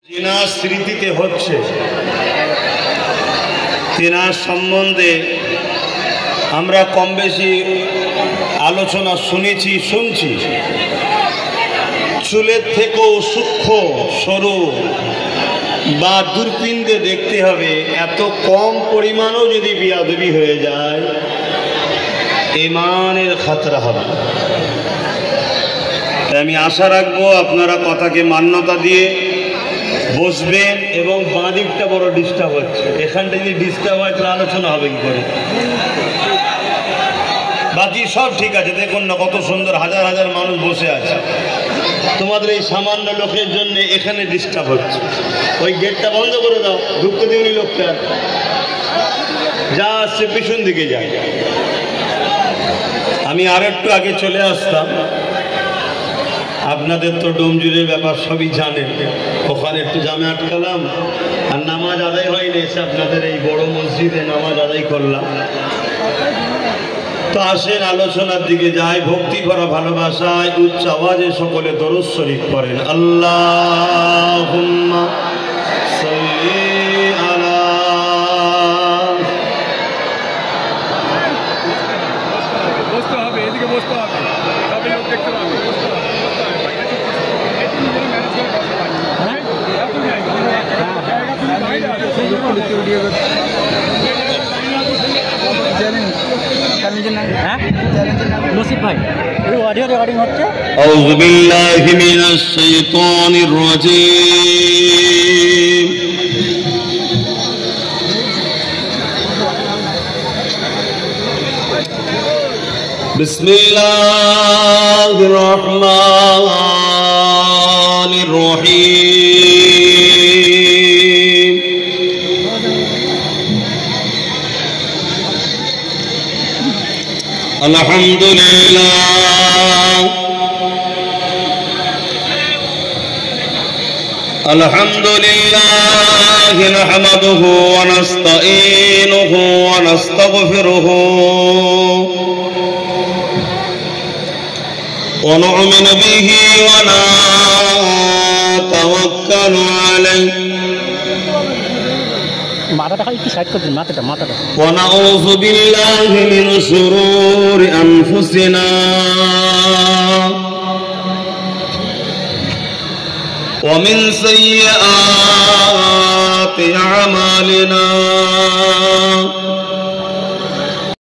जिनार स्मृतिते होच्छे तिनार सम्बन्धे आमरा कम बेशी आलोचना शुनेছি শুনছি चुलेर থেকেও सूक्ष्म সরু বা दूरपिंडे देखते হবে এত কম পরিমাণও যদি বিয়াদবি হয়ে যায় ঈমানের খতরা হবে। তাই আমি আশা রাখবো আপনারা কথাকে মান্যতা দিয়ে বসবেন এবং বাঁ দিকটা বড় ডিস্টার্ব হচ্ছে, এখানটা যদি ডিস্টার্ব হয় তাহলে আলোচনা হবে কি করে? বাকি সব ঠিক আছে, দেখুন না কত সুন্দর হাজার হাজার মানুষ বসে আছে, তোমাদের এই সামান্য লোকের জন্য এখানে ডিস্টার্ব হচ্ছে। ওই গেটটা বন্ধ করে দাও, ঢুকতে দিওনি লোকটা, যা আসছে পিছন দিকে যায়। আমি আর একটু আগে চলে আসতাম, আপনাদের তো ডোমজুরের ব্যাপার সবই জানেন, ওখানে একটু জামে আটকালাম আর নামাজ আদায় হয়নি, এসে আপনাদের এই বড় মসজিদে নামাজ আদায় করলাম। তো আসেন আলোচনার দিকে যাই। ভক্তি করা ভালোবাসায় উচ্চ আওয়াজে সকলে দরুদ শরীফ পড়েন। আল্লাহুম্মা সাল্লি আলা। বসতে হবে, এদিকে বসতে হবে, সবাই লোক দেখতে পাবে। أعوذ بالله من الشيطان الرجيم بسم الله الرحمن الرحيم الحمد لله الحمد لله نحمده ونستعينه ونستغفره ونؤمن به ونتوكل عليه ونعوذ بالله من شرور أنفسنا ومن سيئات أعمالنا